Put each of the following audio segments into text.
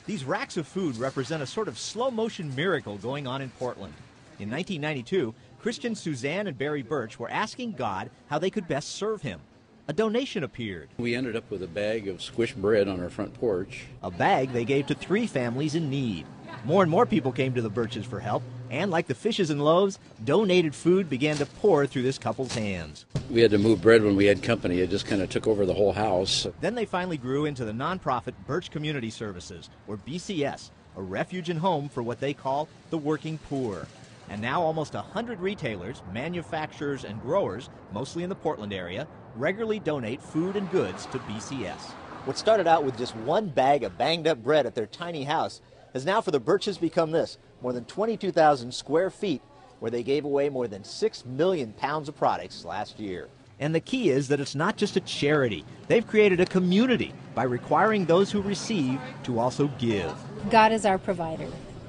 These racks of food represent a sort of slow-motion miracle going on in Portland. In 1992, Christian Suzanne and Barry Birch were asking God how they could best serve him. A donation appeared. We ended up with a bag of squished bread on our front porch. A bag they gave to 3 families in need. More and more people came to the Birches for help, and like the fishes and loaves, donated food began to pour through this couple's hands. We had to move bread when we had company. It just kind of took over the whole house. Then they finally grew into the nonprofit Birch Community Services, or BCS, a refuge and home for what they call the working poor. And now almost 100 retailers, manufacturers, and growers, mostly in the Portland area, regularly donate food and goods to BCS. What started out with just one bag of banged-up bread at their tiny house has now for the Birches become this, more than 22,000 square feet, where they gave away more than 6 million pounds of products last year. And the key is that it's not just a charity. They've created a community by requiring those who receive to also give. God is our provider.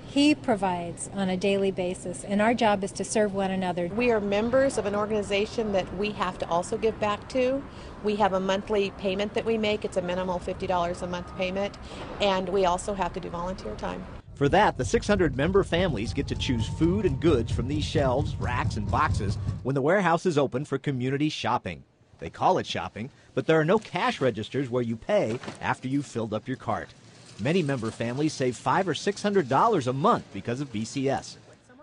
He provides on a daily basis, and our job is to serve one another. We are members of an organization that we have to also give back to. We have a monthly payment that we make. It's a minimal $50 a month payment, and we also have to do volunteer time. For that, the 600 member families get to choose food and goods from these shelves, racks, and boxes when the warehouse is open for community shopping. They call it shopping, but there are no cash registers where you pay after you've filled up your cart. Many member families save $500 or $600 a month because of BCS.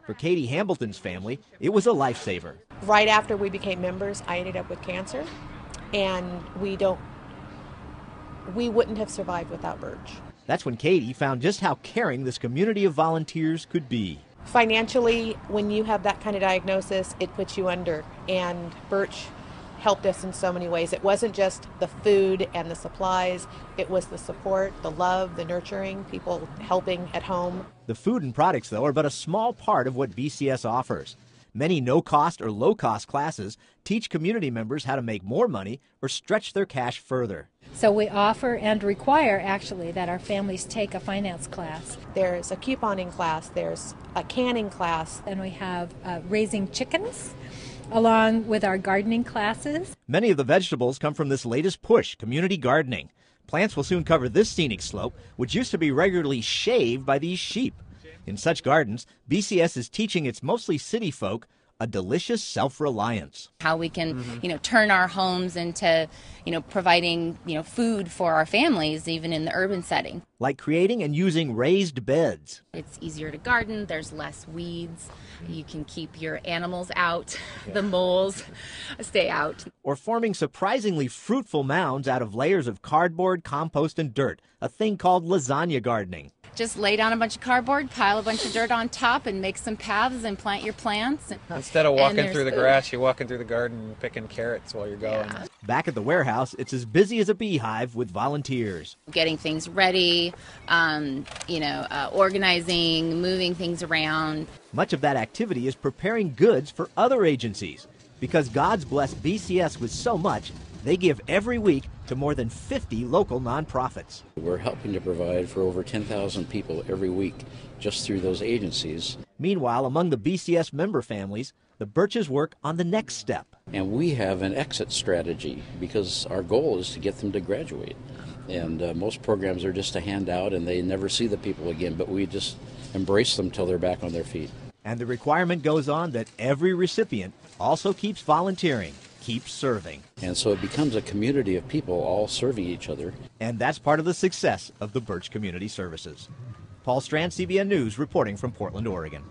For Katie Hambleton's family, it was a lifesaver. Right after we became members, I ended up with cancer, and we wouldn't have survived without Birch. That's when Katie found just how caring this community of volunteers could be. Financially, when you have that kind of diagnosis, it puts you under, and Birch helped us in so many ways. It wasn't just the food and the supplies, it was the support, the love, the nurturing, people helping at home. The food and products, though, are but a small part of what BCS offers. Many no-cost or low-cost classes teach community members how to make more money or stretch their cash further. So we offer and require, actually, that our families take a finance class. There's a couponing class, there's a canning class. And we have raising chickens, along with our gardening classes. Many of the vegetables come from this latest push, community gardening. Plants will soon cover this scenic slope, which used to be regularly shaved by these sheep. In such gardens, BCS is teaching its mostly city folk a delicious self-reliance. How we can, turn our homes into, providing, food for our families, even in the urban setting. Like creating and using raised beds. It's easier to garden, there's less weeds, you can keep your animals out, the moles stay out. Or forming surprisingly fruitful mounds out of layers of cardboard, compost, and dirt, a thing called lasagna gardening. Just lay down a bunch of cardboard, pile a bunch of dirt on top, and make some paths and plant your plants. Instead of walking through the grass, you're walking through the garden and picking carrots while you're going. Yeah. Back at the warehouse, it's as busy as a beehive with volunteers. Getting things ready, organizing, moving things around. Much of that activity is preparing goods for other agencies. Because God's blessed BCS with so much, they give every week to more than 50 local nonprofits. We're helping to provide for over 10,000 people every week just through those agencies. Meanwhile, among the BCS member families, the Birches work on the next step. And we have an exit strategy because our goal is to get them to graduate. And most programs are just a handout and they never see the people again, but we just embrace them till they're back on their feet. And the requirement goes on that every recipient also keeps volunteering, keeps serving. And so it becomes a community of people all serving each other. And that's part of the success of the Birch Community Services. Paul Strand, CBN News, reporting from Portland, Oregon.